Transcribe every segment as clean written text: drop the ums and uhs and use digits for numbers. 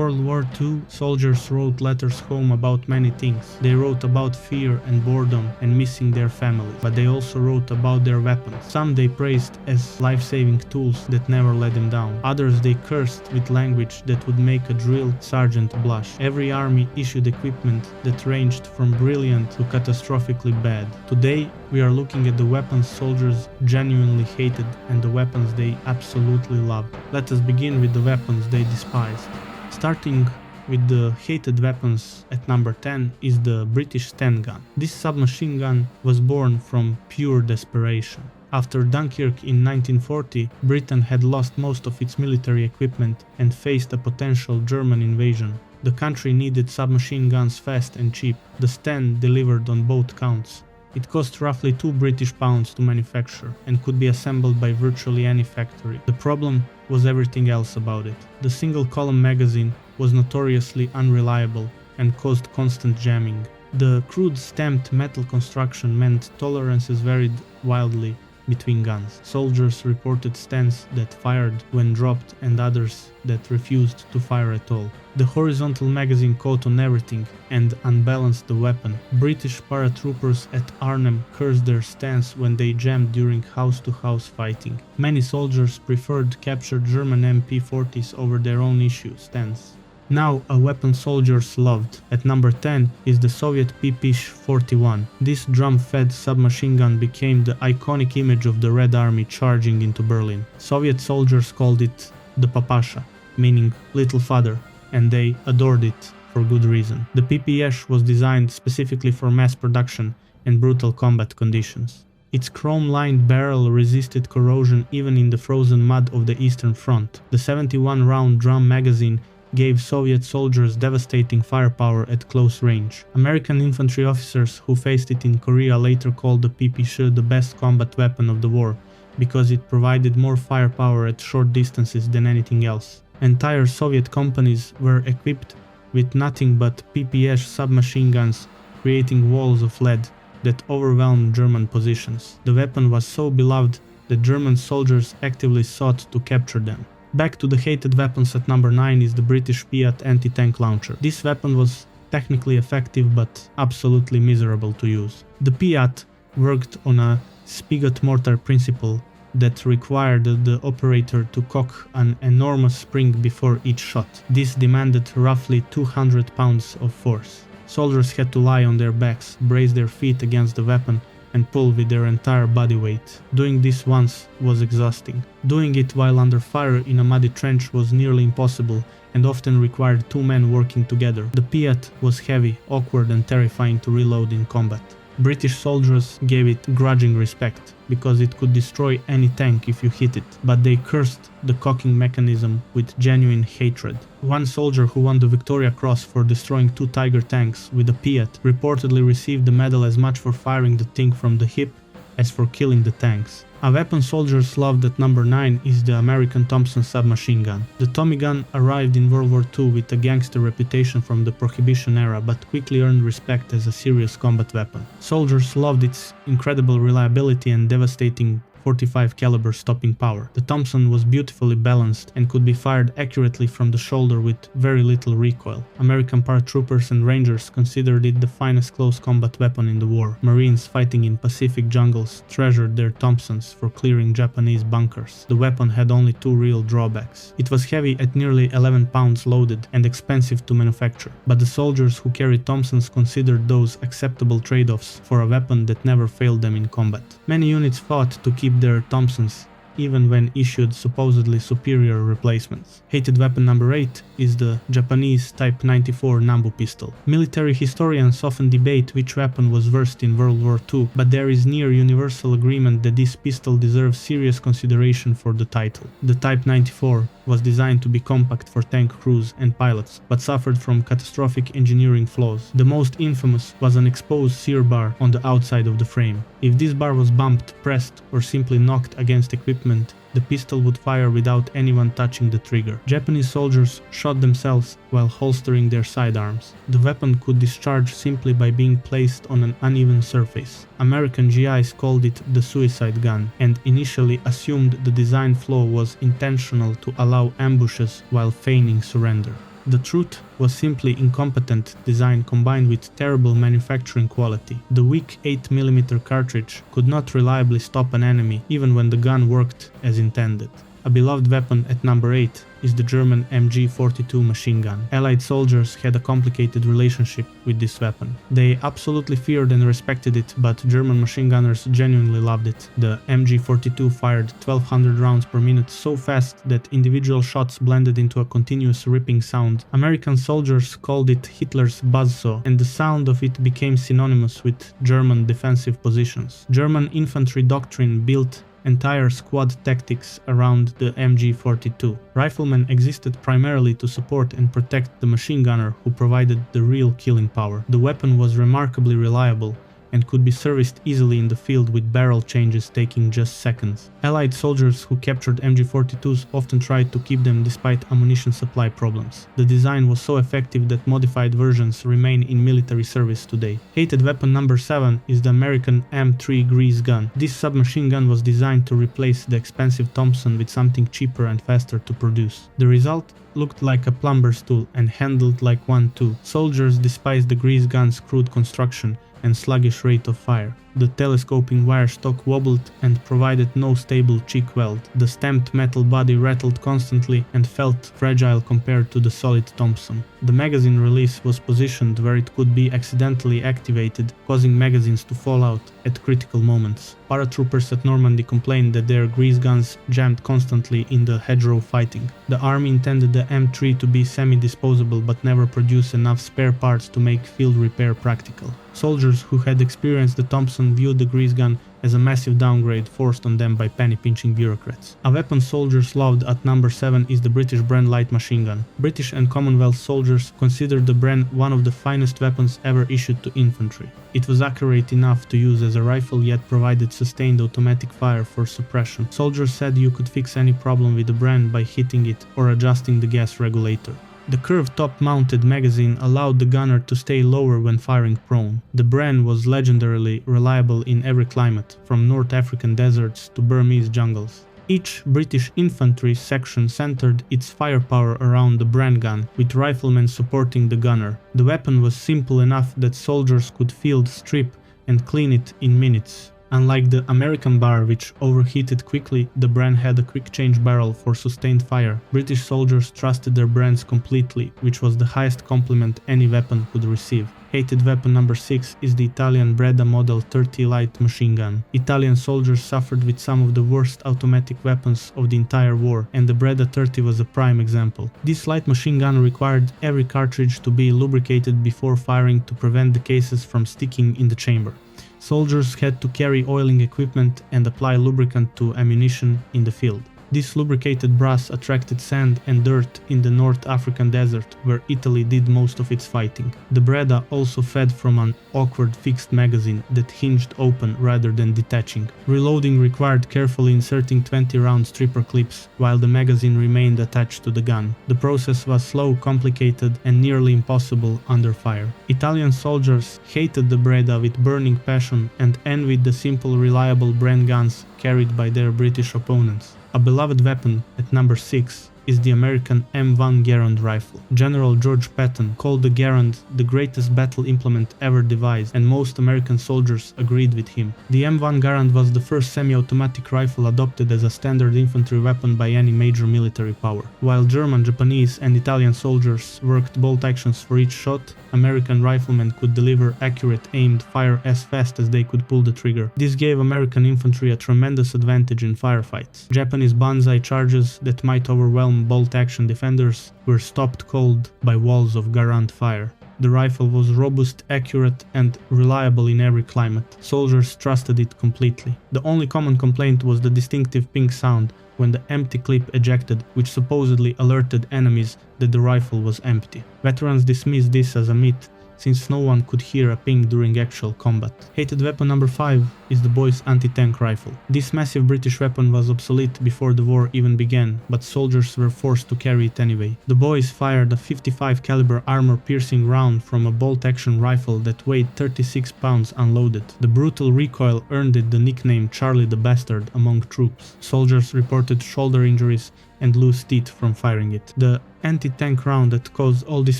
World War II, soldiers wrote letters home about many things. They wrote about fear and boredom and missing their families, but they also wrote about their weapons. Some they praised as life-saving tools that never let them down. Others they cursed with language that would make a drill sergeant blush. Every army issued equipment that ranged from brilliant to catastrophically bad. Today, we are looking at the weapons soldiers genuinely hated and the weapons they absolutely loved. Let us begin with the weapons they despised. Starting with the hated weapons at number 10 is the British Sten gun. This submachine gun was born from pure desperation. After Dunkirk in 1940, Britain had lost most of its military equipment and faced a potential German invasion. The country needed submachine guns fast and cheap. The Sten delivered on both counts. It cost roughly £2 to manufacture and could be assembled by virtually any factory. The problem was everything else about it. The single-column magazine was notoriously unreliable and caused constant jamming. The crude stamped metal construction meant tolerances varied wildly between guns. Soldiers reported Stens that fired when dropped and others that refused to fire at all. The horizontal magazine caught on everything and unbalanced the weapon. British paratroopers at Arnhem cursed their Stens when they jammed during house-to-house fighting. Many soldiers preferred captured German MP40s over their own issue Stens. Now a weapon soldiers loved. At number 10 is the Soviet PP-41. This drum-fed submachine gun became the iconic image of the Red Army charging into Berlin. Soviet soldiers called it the Papasha, meaning little father, and they adored it for good reason. The PPS was designed specifically for mass production and brutal combat conditions. Its chrome-lined barrel resisted corrosion even in the frozen mud of the Eastern Front. The 71-round drum magazine gave Soviet soldiers devastating firepower at close range. American infantry officers who faced it in Korea later called the PPS the best combat weapon of the war because it provided more firepower at short distances than anything else. Entire Soviet companies were equipped with nothing but PPS submachine guns, creating walls of lead that overwhelmed German positions. The weapon was so beloved that German soldiers actively sought to capture them. Back to the hated weapons at number 9 is the British PIAT anti-tank launcher. This weapon was technically effective but absolutely miserable to use. The PIAT worked on a spigot mortar principle that required the operator to cock an enormous spring before each shot. This demanded roughly 200 pounds of force. Soldiers had to lie on their backs, brace their feet against the weapon, and pull with their entire body weight. Doing this once was exhausting. Doing it while under fire in a muddy trench was nearly impossible and often required two men working together. The PIAT was heavy, awkward and terrifying to reload in combat. British soldiers gave it grudging respect because it could destroy any tank if you hit it, but they cursed the cocking mechanism with genuine hatred. One soldier who won the Victoria Cross for destroying 2 Tiger tanks with a PIAT reportedly received the medal as much for firing the thing from the hip as for killing the tanks. A weapon soldiers loved at number 9 is the American Thompson submachine gun. The Tommy gun arrived in World War II with a gangster reputation from the Prohibition era but quickly earned respect as a serious combat weapon. Soldiers loved its incredible reliability and devastating 45 caliber stopping power. The Thompson was beautifully balanced and could be fired accurately from the shoulder with very little recoil. American paratroopers and rangers considered it the finest close combat weapon in the war. Marines fighting in Pacific jungles treasured their Thompsons for clearing Japanese bunkers. The weapon had only 2 real drawbacks. It was heavy at nearly 11 pounds loaded and expensive to manufacture, but the soldiers who carried Thompsons considered those acceptable trade-offs for a weapon that never failed them in combat. Many units fought to keep their Thompsons, even when issued supposedly superior replacements. Hated weapon number 8 is the Japanese Type 94 Nambu pistol. Military historians often debate which weapon was worst in World War II, but there is near universal agreement that this pistol deserves serious consideration for the title. The Type 94 was designed to be compact for tank crews and pilots, but suffered from catastrophic engineering flaws. The most infamous was an exposed sear bar on the outside of the frame. If this bar was bumped, pressed, or simply knocked against equipment, the pistol would fire without anyone touching the trigger. Japanese soldiers shot themselves while holstering their sidearms. The weapon could discharge simply by being placed on an uneven surface. American GIs called it the suicide gun and initially assumed the design flaw was intentional to allow ambushes while feigning surrender. The truth was simply incompetent design combined with terrible manufacturing quality. The weak 8mm cartridge could not reliably stop an enemy even when the gun worked as intended. A beloved weapon at number 8 is the German MG42 machine gun. Allied soldiers had a complicated relationship with this weapon. They absolutely feared and respected it, but German machine gunners genuinely loved it. The MG42 fired 1200 rounds per minute so fast that individual shots blended into a continuous ripping sound. American soldiers called it Hitler's buzzsaw, and the sound of it became synonymous with German defensive positions. German infantry doctrine built entire squad tactics around the MG42. Riflemen existed primarily to support and protect the machine gunner who provided the real killing power. The weapon was remarkably reliable and could be serviced easily in the field with barrel changes taking just seconds. Allied soldiers who captured MG42s often tried to keep them despite ammunition supply problems. The design was so effective that modified versions remain in military service today. Hated weapon number 7 is the American M3 grease gun. This submachine gun was designed to replace the expensive Thompson with something cheaper and faster to produce. The result looked like a plumber's tool and handled like one too. Soldiers despised the grease gun's crude construction and sluggish rate of fire. The telescoping wire stock wobbled and provided no stable cheek weld. The stamped metal body rattled constantly and felt fragile compared to the solid Thompson. The magazine release was positioned where it could be accidentally activated, causing magazines to fall out at critical moments. Paratroopers at Normandy complained that their grease guns jammed constantly in the hedgerow fighting. The army intended the M3 to be semi-disposable but never produced enough spare parts to make field repair practical. Soldiers who had experienced the Thompson viewed the grease gun as a massive downgrade forced on them by penny-pinching bureaucrats. A weapon soldiers loved at number 7 is the British Bren light machine gun. British and Commonwealth soldiers considered the Bren one of the finest weapons ever issued to infantry. It was accurate enough to use as a rifle yet provided sustained automatic fire for suppression. Soldiers said you could fix any problem with the Bren by hitting it or adjusting the gas regulator. The curved top-mounted magazine allowed the gunner to stay lower when firing prone. The Bren was legendarily reliable in every climate, from North African deserts to Burmese jungles. Each British infantry section centered its firepower around the Bren gun, with riflemen supporting the gunner. The weapon was simple enough that soldiers could field, strip, and clean it in minutes. Unlike the American bar, which overheated quickly, the Bren had a quick-change barrel for sustained fire. British soldiers trusted their Brens completely, which was the highest compliment any weapon could receive. Hated weapon number 6 is the Italian Breda Model 30 light machine gun. Italian soldiers suffered with some of the worst automatic weapons of the entire war, and the Breda 30 was a prime example. This light machine gun required every cartridge to be lubricated before firing to prevent the cases from sticking in the chamber. Soldiers had to carry oiling equipment and apply lubricant to ammunition in the field. This lubricated brass attracted sand and dirt in the North African desert, where Italy did most of its fighting. The Breda also fed from an awkward fixed magazine that hinged open rather than detaching. Reloading required carefully inserting 20-round stripper clips, while the magazine remained attached to the gun. The process was slow, complicated, and nearly impossible under fire. Italian soldiers hated the Breda with burning passion and envied the simple, reliable Bren guns carried by their British opponents. A beloved weapon at number 6 is the American M1 Garand rifle. General George Patton called the Garand the greatest battle implement ever devised, and most American soldiers agreed with him. The M1 Garand was the first semi-automatic rifle adopted as a standard infantry weapon by any major military power. While German, Japanese, and Italian soldiers worked bolt actions for each shot, American riflemen could deliver accurate aimed fire as fast as they could pull the trigger. This gave American infantry a tremendous advantage in firefights. Japanese banzai charges that might overwhelm bolt-action defenders were stopped cold by walls of Garand fire. The rifle was robust, accurate, and reliable in every climate. Soldiers trusted it completely. The only common complaint was the distinctive ping sound when the empty clip ejected, which supposedly alerted enemies that the rifle was empty. Veterans dismissed this as a myth, since no one could hear a ping during actual combat. Hated weapon number 5 is the Boy's anti-tank rifle. This massive British weapon was obsolete before the war even began, but soldiers were forced to carry it anyway. The Boys fired a 55 caliber armor-piercing round from a bolt-action rifle that weighed 36 pounds unloaded. The brutal recoil earned it the nickname Charlie the Bastard among troops. Soldiers reported shoulder injuries and loose teeth from firing it. The anti-tank round that caused all this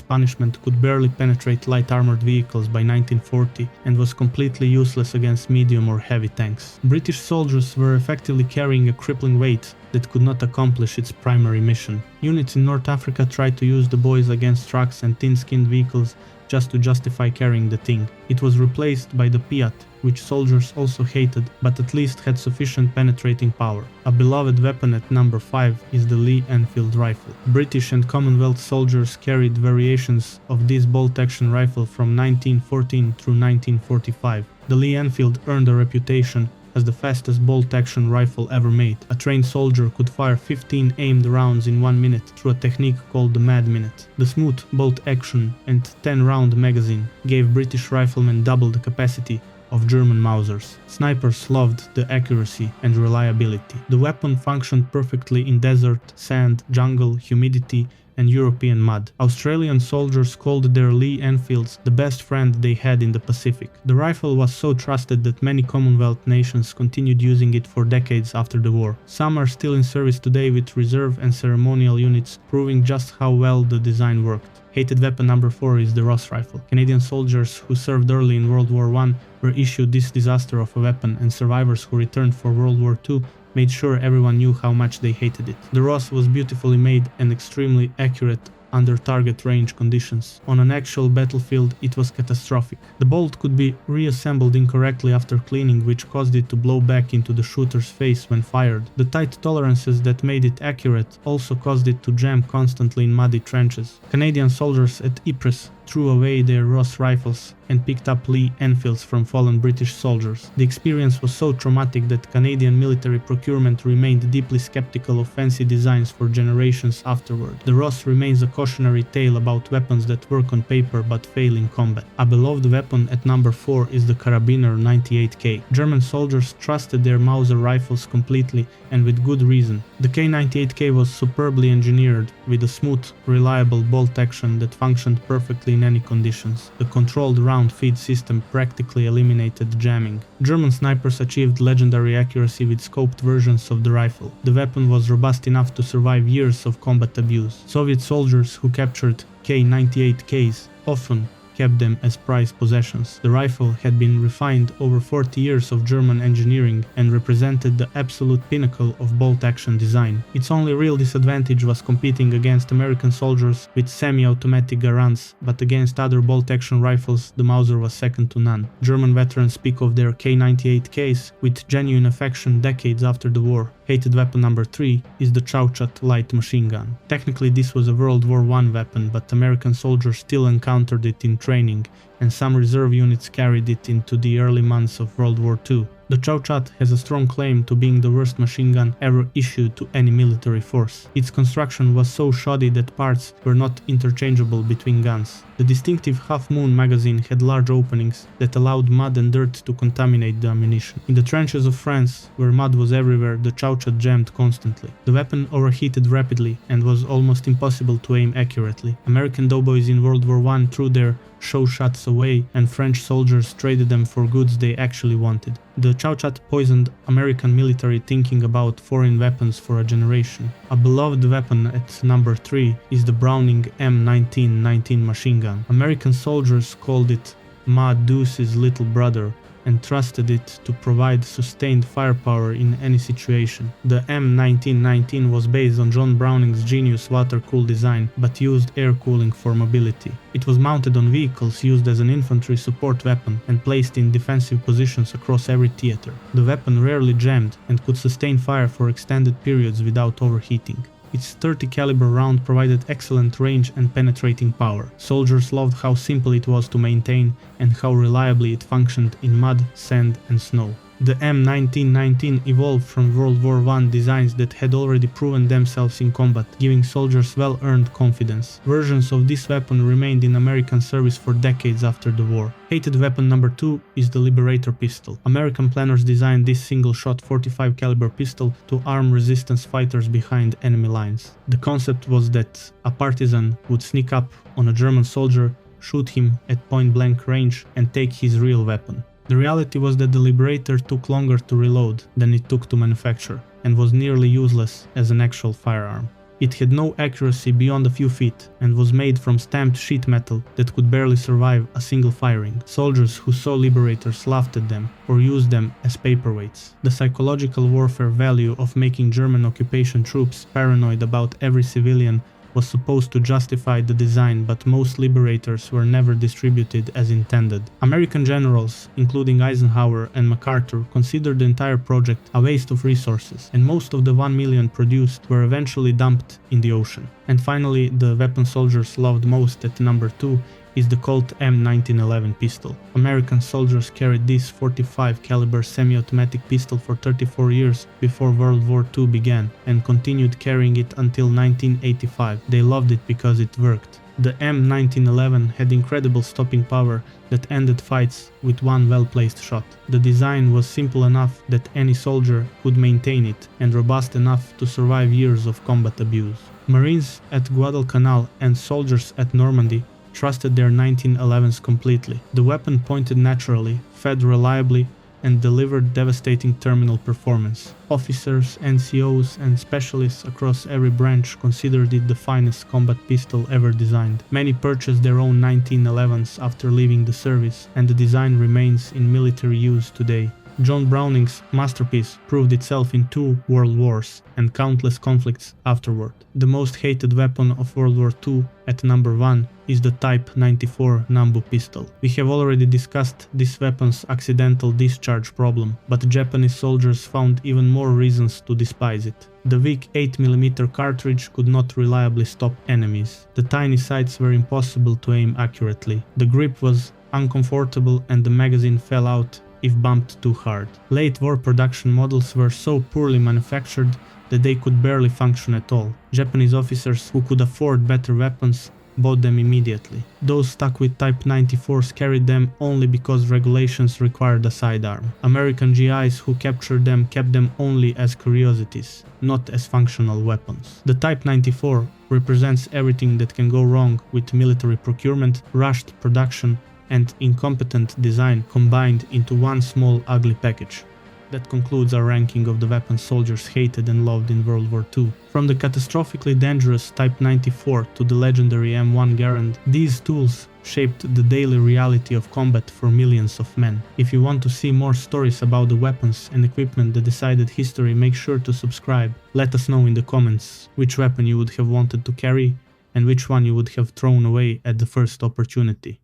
punishment could barely penetrate light armored vehicles by 1940 and was completely useless against medium or heavy tanks. British soldiers were effectively carrying a crippling weight that could not accomplish its primary mission. Units in North Africa tried to use the boys against trucks and thin-skinned vehicles just to justify carrying the thing. It was replaced by the PIAT, which soldiers also hated, but at least had sufficient penetrating power. A beloved weapon at number 5 is the Lee-Enfield rifle. British and Commonwealth soldiers carried variations of this bolt-action rifle from 1914 through 1945. The Lee-Enfield earned a reputation as the fastest bolt-action rifle ever made. A trained soldier could fire 15 aimed rounds in 1 minute through a technique called the Mad Minute. The smooth bolt-action and 10-round magazine gave British riflemen double the capacity of German Mausers. Snipers loved the accuracy and reliability. The weapon functioned perfectly in desert, sand, jungle, humidity, and European mud. Australian soldiers called their Lee-Enfields the best friend they had in the Pacific. The rifle was so trusted that many Commonwealth nations continued using it for decades after the war. Some are still in service today with reserve and ceremonial units, proving just how well the design worked. Hated weapon number 4 is the Ross rifle. Canadian soldiers who served early in World War I were issued this disaster of a weapon, and survivors who returned for World War II made sure everyone knew how much they hated it. The Ross was beautifully made and extremely accurate under target range conditions. On an actual battlefield, it was catastrophic. The bolt could be reassembled incorrectly after cleaning, which caused it to blow back into the shooter's face when fired. The tight tolerances that made it accurate also caused it to jam constantly in muddy trenches. Canadian soldiers at Ypres threw away their Ross rifles and picked up Lee-Enfields from fallen British soldiers. The experience was so traumatic that Canadian military procurement remained deeply skeptical of fancy designs for generations afterward. The Ross remains a cautionary tale about weapons that work on paper but fail in combat. A beloved weapon at number 4 is the Karabiner 98K. German soldiers trusted their Mauser rifles completely, and with good reason. The K98K was superbly engineered, with a smooth, reliable bolt action that functioned perfectly in any conditions. The controlled round feed system practically eliminated jamming. German snipers achieved legendary accuracy with scoped versions of the rifle. The weapon was robust enough to survive years of combat abuse. Soviet soldiers who captured K98Ks often kept them as prized possessions. The rifle had been refined over 40 years of German engineering and represented the absolute pinnacle of bolt-action design. Its only real disadvantage was competing against American soldiers with semi-automatic Garands, but against other bolt-action rifles the Mauser was second to none. German veterans speak of their K98Ks with genuine affection decades after the war. Hated weapon number 3 is the Chauchat light machine gun. Technically this was a World War I weapon, but American soldiers still encountered it in training, and some reserve units carried it into the early months of World War II. The Chauchat has a strong claim to being the worst machine gun ever issued to any military force. Its construction was so shoddy that parts were not interchangeable between guns. The distinctive half-moon magazine had large openings that allowed mud and dirt to contaminate the ammunition. In the trenches of France, where mud was everywhere, the Chauchat jammed constantly. The weapon overheated rapidly and was almost impossible to aim accurately. American doughboys in World War I threw their Chauchats away, and French soldiers traded them for goods they actually wanted. The Chauchat poisoned American military thinking about foreign weapons for a generation. A beloved weapon at number 3 is the Browning M1919 machine gun. American soldiers called it Ma Deuce's little brother and trusted it to provide sustained firepower in any situation. The M1919 was based on John Browning's genius water-cooled design, but used air cooling for mobility. It was mounted on vehicles, used as an infantry support weapon, and placed in defensive positions across every theater. The weapon rarely jammed and could sustain fire for extended periods without overheating. Its 30 caliber round provided excellent range and penetrating power. Soldiers loved how simple it was to maintain and how reliably it functioned in mud, sand and snow. The M1919 evolved from World War I designs that had already proven themselves in combat, giving soldiers well-earned confidence. Versions of this weapon remained in American service for decades after the war. Hated weapon number 2 is the Liberator pistol. American planners designed this single-shot 45 caliber pistol to arm resistance fighters behind enemy lines. The concept was that a partisan would sneak up on a German soldier, shoot him at point-blank range and take his real weapon. The reality was that the Liberator took longer to reload than it took to manufacture, and was nearly useless as an actual firearm. It had no accuracy beyond a few feet and was made from stamped sheet metal that could barely survive a single firing. Soldiers who saw Liberators laughed at them or used them as paperweights. The psychological warfare value of making German occupation troops paranoid about every civilian was supposed to justify the design, but most Liberators were never distributed as intended. American generals, including Eisenhower and MacArthur, considered the entire project a waste of resources, and most of the 1 million produced were eventually dumped in the ocean. And finally, the weapon soldiers loved most at number 2 is the Colt M1911 pistol. American soldiers carried this 45 caliber semi-automatic pistol for 34 years before World War II began and continued carrying it until 1985. They loved it because it worked. The M1911 had incredible stopping power that ended fights with one well-placed shot. The design was simple enough that any soldier could maintain it and robust enough to survive years of combat abuse. Marines at Guadalcanal and soldiers at Normandy trusted their 1911s completely. The weapon pointed naturally, fed reliably, and delivered devastating terminal performance. Officers, NCOs, and specialists across every branch considered it the finest combat pistol ever designed. Many purchased their own 1911s after leaving the service, and the design remains in military use today. John Browning's masterpiece proved itself in 2 world wars and countless conflicts afterward. The most hated weapon of World War II at number 1 is the Type 94 Nambu pistol. We have already discussed this weapon's accidental discharge problem, but Japanese soldiers found even more reasons to despise it. The weak 8mm cartridge could not reliably stop enemies. The tiny sights were impossible to aim accurately. The grip was uncomfortable and the magazine fell out if bumped too hard. Late war production models were so poorly manufactured that they could barely function at all. Japanese officers who could afford better weapons bought them immediately. Those stuck with Type 94s carried them only because regulations required a sidearm. American GIs who captured them kept them only as curiosities, not as functional weapons. The Type 94 represents everything that can go wrong with military procurement, rushed production, and incompetent design combined into one small ugly package. That concludes our ranking of the weapons soldiers hated and loved in World War II. From the catastrophically dangerous Type 94 to the legendary M1 Garand, these tools shaped the daily reality of combat for millions of men. If you want to see more stories about the weapons and equipment that decided history, make sure to subscribe. Let us know in the comments which weapon you would have wanted to carry and which one you would have thrown away at the first opportunity.